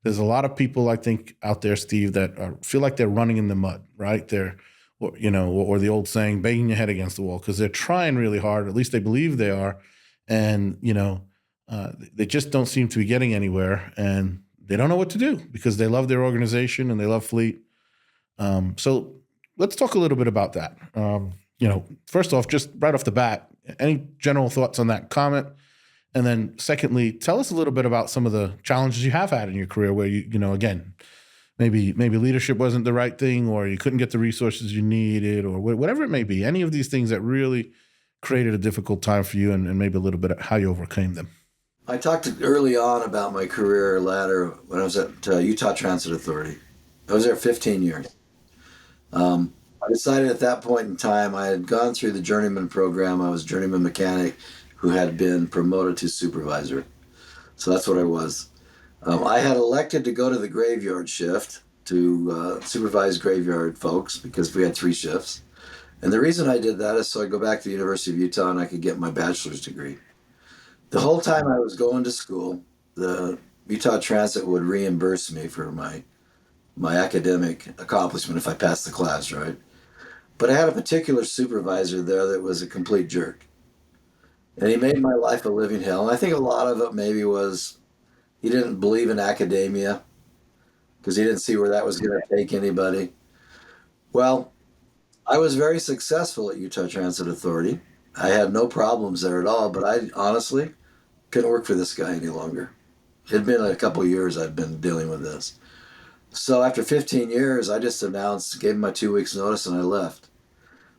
There's a lot of people, I think, out there, Steve, that feel like they're running in the mud, right? They're, or the old saying, banging your head against the wall because they're trying really hard. At least they believe they are. And, they just don't seem to be getting anywhere and they don't know what to do because they love their organization and they love Fleet. So let's talk a little bit about that. First off, just right off the bat, any general thoughts on that comment? And then secondly, tell us a little bit about some of the challenges you have had in your career where again, maybe leadership wasn't the right thing or you couldn't get the resources you needed or whatever it may be. Any of these things that really created a difficult time for you and maybe a little bit of how you overcame them. I talked early on about my career ladder when I was at Utah Transit Authority. I was there 15 years. I decided at that point in time, I had gone through the journeyman program. I was a journeyman mechanic who had been promoted to supervisor. So that's what I was. I had elected to go to the graveyard shift to supervise graveyard folks because we had 3 shifts. And the reason I did that is so I go back to the University of Utah and I could get my bachelor's degree. The whole time I was going to school, the Utah Transit would reimburse me for my academic accomplishment if I passed the class, right? But I had a particular supervisor there that was a complete jerk. And he made my life a living hell. And I think a lot of it maybe was he didn't believe in academia because he didn't see where that was going to take anybody. Well, I was very successful at Utah Transit Authority. I had no problems there at all, but I honestly couldn't work for this guy any longer. It had been a couple of years I'd been dealing with this. So after 15 years, I just announced, gave him my 2 weeks notice, and I left.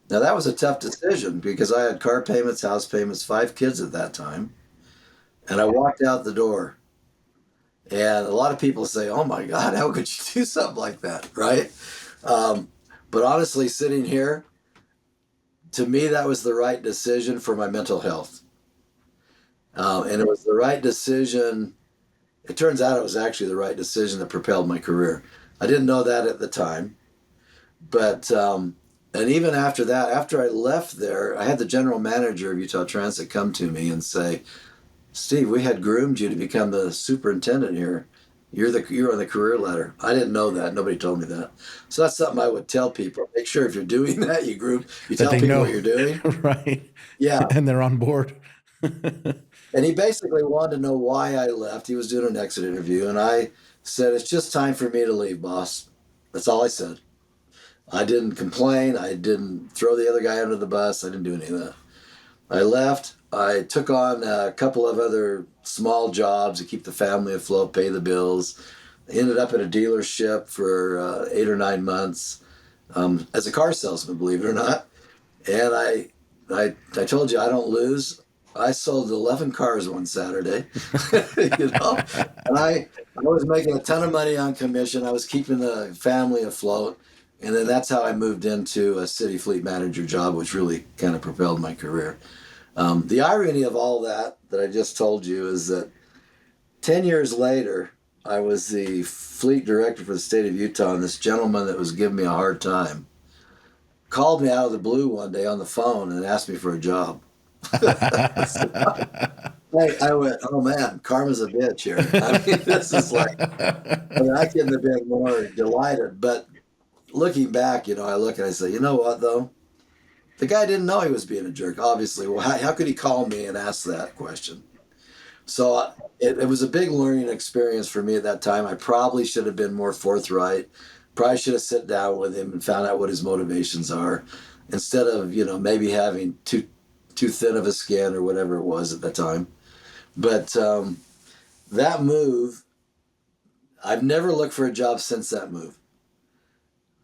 Now, that was a tough decision because I had car payments, house payments, 5 kids at that time. And I walked out the door. And a lot of people say, oh, my God, how could you do something like that, right? But honestly, sitting here, to me, that was the right decision for my mental health. And it was the right decision. It turns out it was actually the right decision that propelled my career. I didn't know that at the time. But, and even after that, after I left there, I had the general manager of Utah Transit come to me and say, Steve, we had groomed you to become the superintendent here. You're on the career ladder. I didn't know that. Nobody told me that. So that's something I would tell people. Make sure if you're doing that, you tell people know what you're doing. Right. Yeah. And they're on board. And he basically wanted to know why I left. He was doing an exit interview. And I said, it's just time for me to leave, boss. That's all I said. I didn't complain. I didn't throw the other guy under the bus. I didn't do any of that. I left. I took on a couple of other small jobs to keep the family afloat, pay the bills. I ended up at a dealership for 8 or 9 months as a car salesman, believe it or not. And I told you I don't lose. I sold 11 cars one Saturday, and I was making a ton of money on commission. I was keeping the family afloat. And then that's how I moved into a city fleet manager job, which really kind of propelled my career. The irony of all that I just told you is that 10 years later, I was the fleet director for the state of Utah, and this gentleman that was giving me a hard time called me out of the blue one day on the phone and asked me for a job. I went, oh man, karma's a bitch here. I mean, this is like, I couldn't have been more delighted. But looking back, I look and I say, you know what though? The guy didn't know he was being a jerk, obviously. Well, how could he call me and ask that question? So it was a big learning experience for me at that time. I probably should have been more forthright. Probably should have sat down with him and found out what his motivations are instead of, maybe having too thin of a skin or whatever it was at that time. But that move, I've never looked for a job since that move.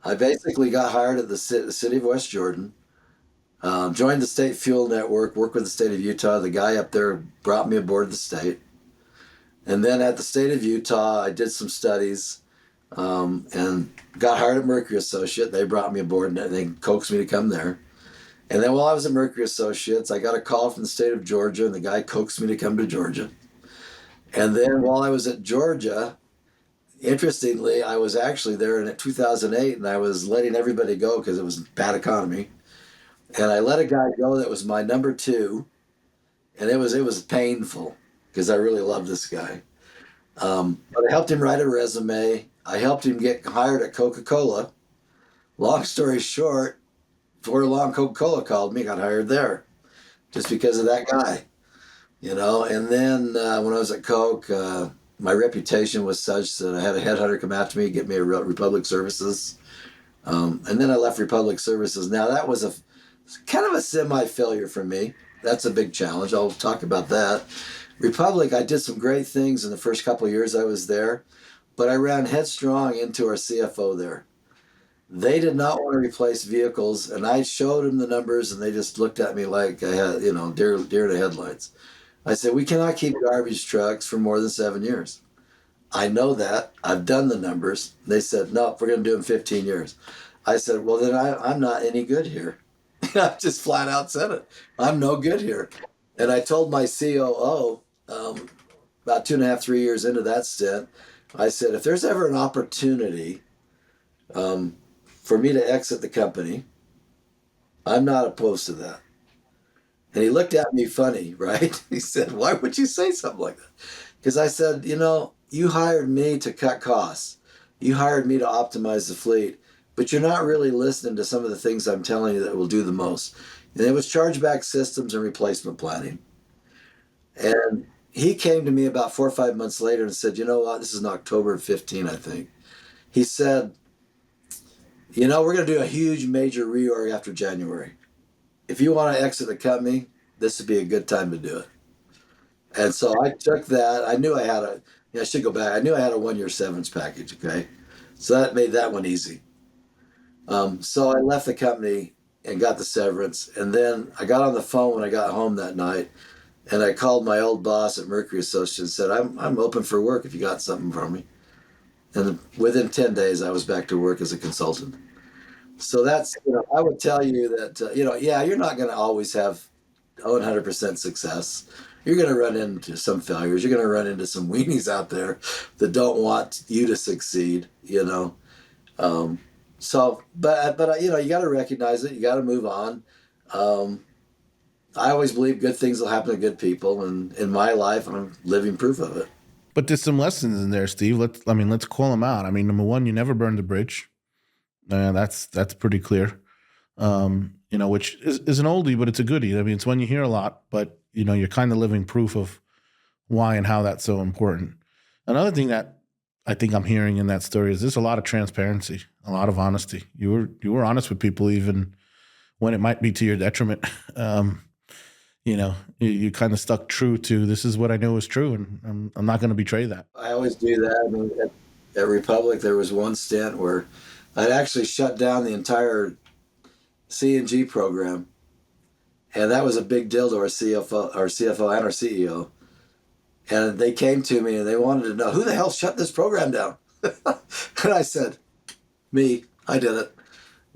I basically got hired at the city of West Jordan, joined the state fuel network, worked with the state of Utah. The guy up there brought me aboard the state. And then at the state of Utah, I did some studies and got hired at Mercury Associate. They brought me aboard and they coaxed me to come there. And then while I was at Mercury Associates, I got a call from the state of Georgia, and the guy coaxed me to come to Georgia. And then while I was at Georgia, interestingly, I was actually there in 2008, and I was letting everybody go because it was a bad economy. And I let a guy go that was my number 2, and it was painful because I really loved this guy. But I helped him write a resume. I helped him get hired at Coca-Cola. Long story short, before long, Coca-Cola called me, got hired there just because of that guy, And then when I was at Coke, my reputation was such that I had a headhunter come after me, get me a Republic Services. And then I left Republic Services. Now that was kind of a semi-failure for me. That's a big challenge. I'll talk about that. Republic, I did some great things in the first couple of years I was there, but I ran headstrong into our CFO there. They did not want to replace vehicles, and I showed them the numbers, and they just looked at me like I had, deer to headlights. I said, we cannot keep garbage trucks for more than 7 years. I know that. I've done the numbers. They said, no, we're going to do them 15 years. I said, well, then I'm not any good here. I just flat out said it. I'm no good here. And I told my COO about 2.5, 3 years into that stint, I said, if there's ever an opportunity for me to exit the company. I'm not opposed to that. And he looked at me funny, right? He said, why would you say something like that? Because I said, you hired me to cut costs. You hired me to optimize the fleet, but you're not really listening to some of the things I'm telling you that will do the most. And it was chargeback systems and replacement planning. And he came to me about 4 or 5 months later and said, you know what? This is in October of 15, I think. He said, we're going to do a huge major reorg after January. If you want to exit the company, this would be a good time to do it. And so I took that. I knew I had I should go back. I knew I had a 1-year severance package. Okay. So that made that one easy. So I left the company and got the severance. And then I got on the phone when I got home that night, and I called my old boss at Mercury Associates and said, I'm open for work if you got something for me. And within 10 days, I was back to work as a consultant. So that's, I would tell you that, yeah, you're not going to always have 100% success. You're going to run into some failures. You're going to run into some weenies out there that don't want you to succeed, But you got to recognize it. You got to move on. I always believe good things will happen to good people. And in my life, I'm living proof of it. But there's some lessons in there, Steve. Let's call them out. I mean, number one, you never burned the bridge. That's pretty clear. Which is an oldie, but it's a goodie. I mean, it's one you hear a lot, but you're kind of living proof of why and how that's so important. Another thing that I think I'm hearing in that story is there's a lot of transparency, a lot of honesty. You were honest with people even when it might be to your detriment. You kind of stuck true to, this is what I know is true, and I'm not going to betray that. I always do that. I mean, at Republic, there was one stint where I'd actually shut down the entire C&G program, and that was a big deal to our CFO and our CEO. And they came to me and they wanted to know, who the hell shut this program down? And I said, me, I did it.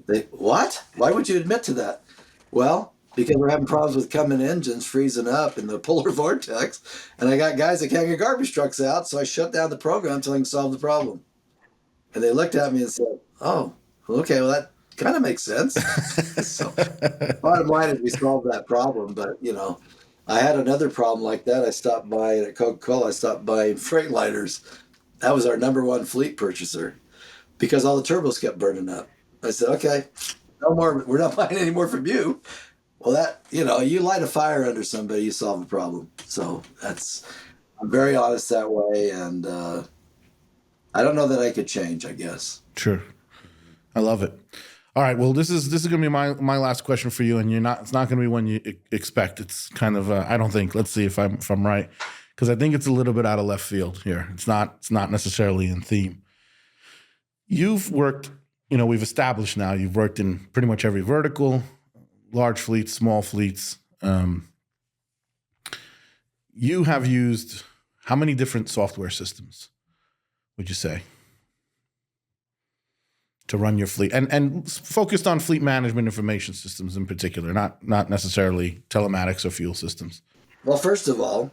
They, what? Why would you admit to that? Well, because we're having problems with coming engines freezing up in the polar vortex, and I got guys that can't get garbage trucks out, so I shut down the program until I can solve the problem. And they looked at me and said, oh, okay, well, that kind of makes sense. So bottom line is we solved that problem, but, I had another problem like that. I stopped buying at Coca-Cola, I stopped buying Freightliners. That was our number one fleet purchaser because all the turbos kept burning up. I said, okay, no more, we're not buying any more from you. Well, that, you light a fire under somebody, you solve a problem. So I'm very honest that way. And I don't know that I could change, I guess. Sure. I love it. All right. Well, this is going to be my last question for you, and it's not going to be one you expect. It's kind of, I don't think, let's see if I'm right. Cause I think it's a little bit out of left field here. It's not necessarily in theme. You've worked, we've established now, you've worked in pretty much every vertical, large fleets, small fleets. You have used how many different software systems, would you say, to run your fleet, and focused on fleet management information systems in particular, not necessarily telematics or fuel systems? Well, first of all,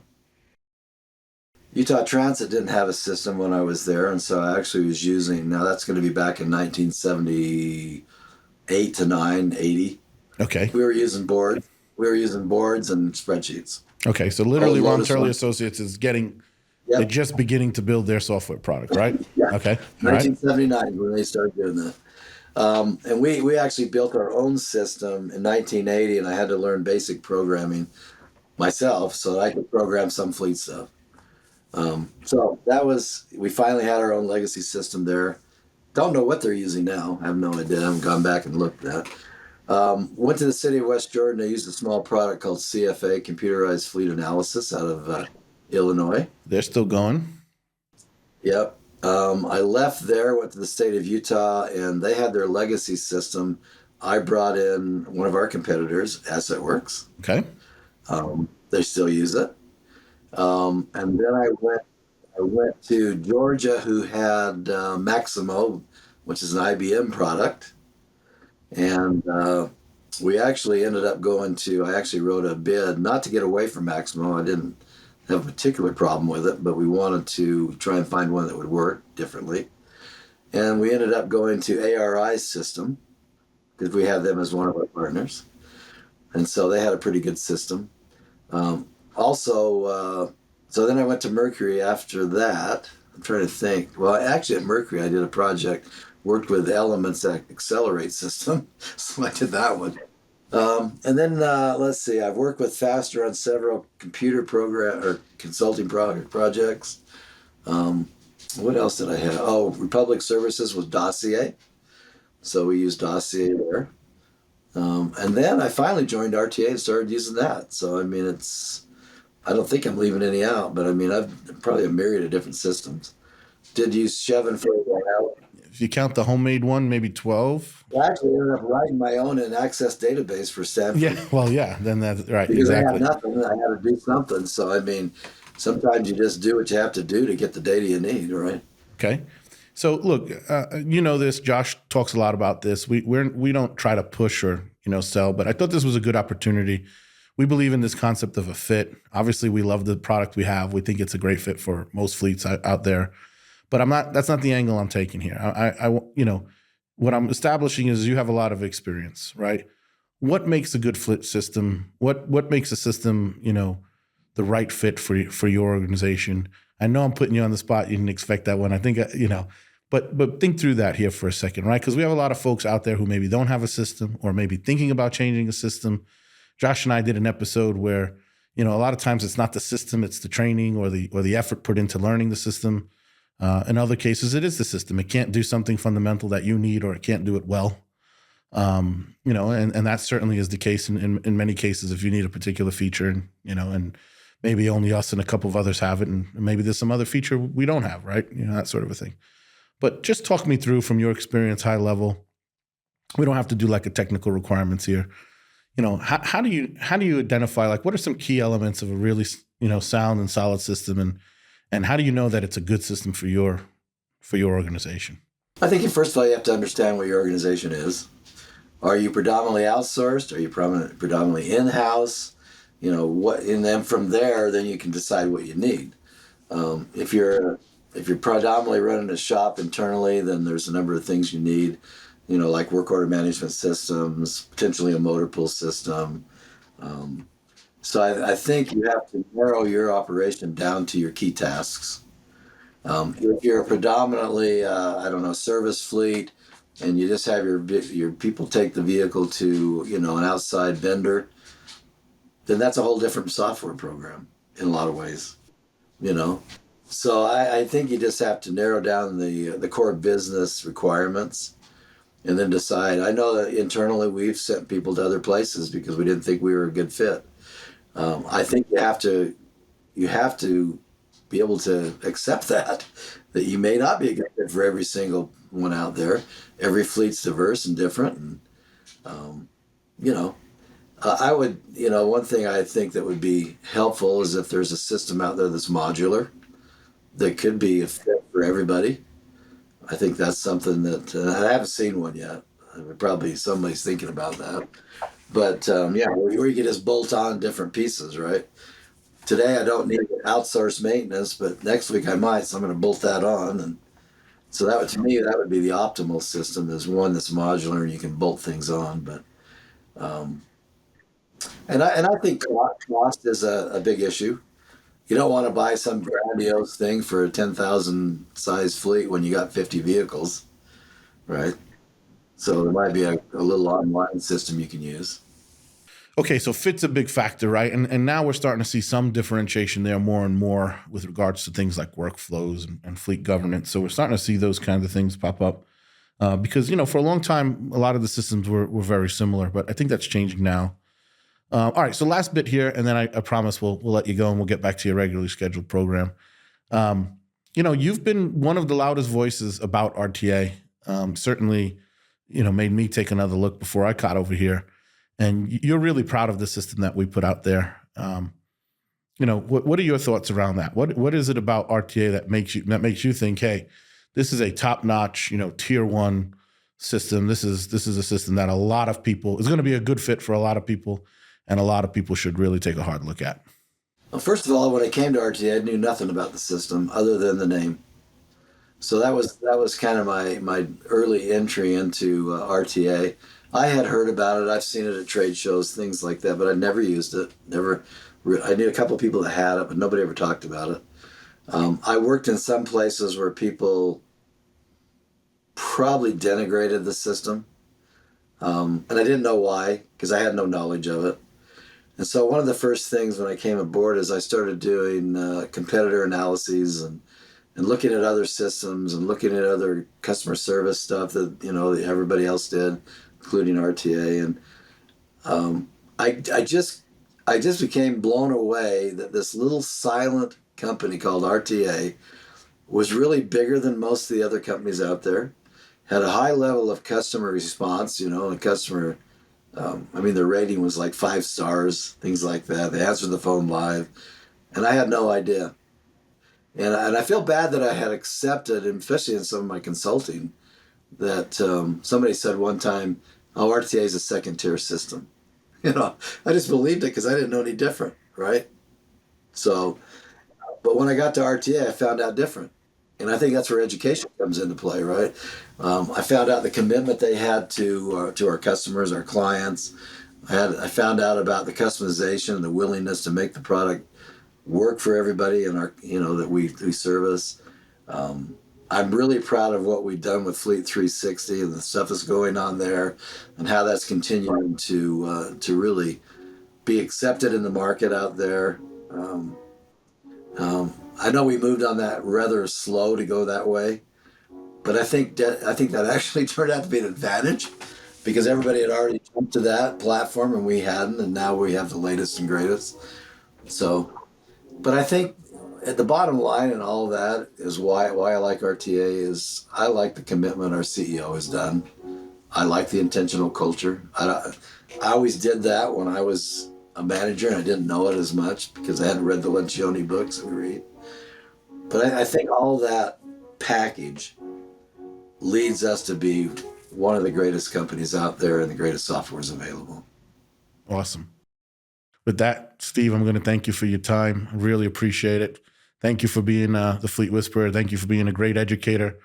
Utah Transit didn't have a system when I was there, and so I actually was using, now that's going to be back in 1978 to 80. Okay. We were using boards. We were using boards and spreadsheets. Okay, so literally Ron Turley Associates is they're just beginning to build their software product, right? Yeah. Okay. 1979 when they started doing that. And we actually built our own system in 1980, and I had to learn basic programming myself so that I could program some fleet stuff. So we finally had our own legacy system there. Don't know what they're using now. I have no idea. I haven't gone back and looked at that. Went to the city of West Jordan. They used a small product called CFA, Computerized Fleet Analysis, out of Illinois. They're still going? Yep. I left there, went to the state of Utah, and they had their legacy system. I brought in one of our competitors, AssetWorks. Okay. They still use it. And then I went to Georgia, who had Maximo, which is an IBM product. And we actually ended up I actually wrote a bid, not to get away from Maximo. I didn't have a particular problem with it, but we wanted to try and find one that would work differently. And we ended up going to ARI's system because we have them as one of our partners. And so they had a pretty good system. So then I went to Mercury after that. I'm trying to think. Well, actually at Mercury, I did a project, worked with Elements Accelerate system. So I did that one. And then let's see, I've worked with Faster on several computer program or consulting projects. What else did I have? Oh, Republic Services was Dossier. So we used Dossier there. And then I finally joined RTA and started using that. So, I mean, I don't think I'm leaving any out, but I mean, I've probably a myriad of different systems. Did use Chevron for a while. If you count the homemade one, maybe 12. I actually ended up writing my own in Access database for Stanford. Yeah, well, yeah, then that's right. Because exactly. I had nothing, I had to do something. So, I mean, sometimes you just do what you have to do to get the data you need, right? Okay. So look, you know this. Josh talks a lot about this. We don't try to push or sell, but I thought this was a good opportunity. We believe in this concept of a fit. Obviously, we love the product we have. We think it's a great fit for most fleets out there. But that's not the angle I'm taking here. What I'm establishing is you have a lot of experience, right? What makes a good fleet system? What makes a system the right fit for your organization? I know I'm putting you on the spot. You didn't expect that one. I think But think through that here for a second, right? Because we have a lot of folks out there who maybe don't have a system or maybe thinking about changing a system. Josh and I did an episode where, a lot of times it's not the system, it's the training or the effort put into learning the system. In other cases, it is the system. It can't do something fundamental that you need or it can't do it well. And that certainly is the case in many cases if you need a particular feature and maybe only us and a couple of others have it and maybe there's some other feature we don't have, right? That sort of a thing. But just talk me through from your experience, high level. We don't have to do like a technical requirements here. How do you identify what are some key elements of a really sound and solid system, and how do you know that it's a good system for your organization? I think first of all you have to understand what your organization is. Are you predominantly outsourced? Are you predominantly in-house? And then from there, then you can decide what you need. If you're predominantly running a shop internally, then there's a number of things you need, like work order management systems, potentially a motor pool system. So I think you have to narrow your operation down to your key tasks. If you're predominantly, service fleet, and you just have your people take the vehicle to, an outside vendor, then that's a whole different software program in a lot of ways, So I think you just have to narrow down the core business requirements and then decide. I know that internally we've sent people to other places because we didn't think we were a good fit. I think you have to be able to accept that you may not be a good fit for every single one out there. Every fleet's diverse and different. And, I would, one thing I think that would be helpful is if there's a system out there that's modular that could be a fit for everybody. I think that's something that I haven't seen one yet. Probably somebody's thinking about that. But where you can just bolt on different pieces, right? Today I don't need outsourced maintenance, but next week I might, so I'm going to bolt that on. And so to me, that would be the optimal system, is one that's modular and you can bolt things on. But and I think cost is a big issue. You don't want to buy some grandiose thing for a 10,000 size fleet when you got 50 vehicles, right? So there might be a little online system you can use. Okay, so fit's a big factor, right? And now we're starting to see some differentiation there more and more with regards to things like workflows and fleet governance. So we're starting to see those kinds of things pop up because, for a long time, a lot of the systems were very similar, but I think that's changing now. All right, so last bit here, and then I promise we'll let you go and we'll get back to your regularly scheduled program. You've been one of the loudest voices about RTA. Certainly, made me take another look before I caught over here. And you're really proud of the system that we put out there. What are your thoughts around that? What is it about RTA that makes you think, hey, this is a top-notch, tier one system. This is a system that a lot of people is going to be a good fit for a lot of people, and a lot of people should really take a hard look at. Well, first of all, when I came to RTA, I knew nothing about the system other than the name. So that was kind of my early entry into RTA. I had heard about it. I've seen it at trade shows, things like that, but I never used it. I knew a couple of people that had it, but nobody ever talked about it. I worked in some places where people probably denigrated the system, and I didn't know why because I had no knowledge of it. And so one of the first things when I came aboard is I started doing competitor analyses and looking at other systems and looking at other customer service stuff that that everybody else did, including RTA. And I just became blown away that this little silent company called RTA was really bigger than most of the other companies out there. Had a high level of customer response, and customer. Their rating was like 5 stars, things like that. They answered the phone live, and I had no idea. And I feel bad that I had accepted, especially in some of my consulting, that somebody said one time, "Oh, RTA is a second-tier system." I just believed it because I didn't know any different, right? So, but when I got to RTA, I found out different. And I think that's where education comes into play, right? I found out the commitment they had to our customers, our clients. I found out about the customization and the willingness to make the product work for everybody in our that we service. I'm really proud of what we've done with Fleet 360 and the stuff that's going on there, and how that's continuing to really be accepted in the market out there. I know we moved on that rather slow to go that way, but I think that actually turned out to be an advantage because everybody had already jumped to that platform and we hadn't, and now we have the latest and greatest. So, but I think at the bottom line in all of that is why I like RTA is I like the commitment our CEO has done. I like the intentional culture. I always did that when I was a manager and I didn't know it as much because I hadn't read the Lencioni books that we read. But I think all that package leads us to be one of the greatest companies out there and the greatest software is available. Awesome. With that, Steve, I'm going to thank you for your time. I really appreciate it. Thank you for being the Fleet Whisperer. Thank you for being a great educator.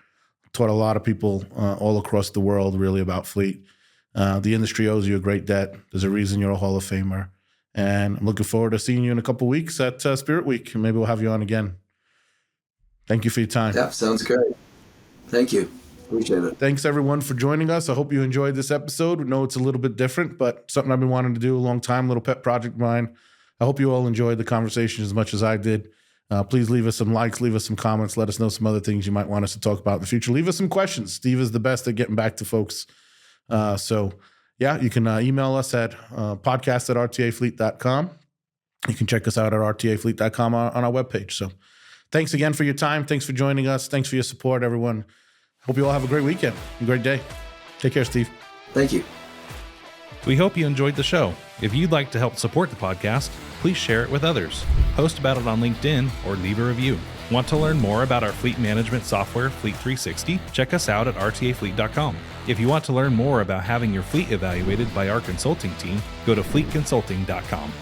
Taught a lot of people all across the world really about fleet. The industry owes you a great debt. There's a reason you're a Hall of Famer. And I'm looking forward to seeing you in a couple of weeks at Spirit Week. And maybe we'll have you on again. Thank you for your time. Yeah, sounds great. Thank you. Appreciate it. Thanks, everyone, for joining us. I hope you enjoyed this episode. We know it's a little bit different, but something I've been wanting to do a long time, a little pet project of mine. I hope you all enjoyed the conversation as much as I did. Please leave us some likes, leave us some comments, let us know some other things you might want us to talk about in the future. Leave us some questions. Steve is the best at getting back to folks. So you can email us at podcast@rtafleet.com. You can check us out at rtafleet.com on our webpage. So thanks again for your time. Thanks for joining us. Thanks for your support, everyone. Hope you all have a great weekend, a great day. Take care, Steve. Thank you. We hope you enjoyed the show. If you'd like to help support the podcast, please share it with others. Post about it on LinkedIn or leave a review. Want to learn more about our fleet management software, Fleet 360? Check us out at rtafleet.com. If you want to learn more about having your fleet evaluated by our consulting team, go to fleetconsulting.com.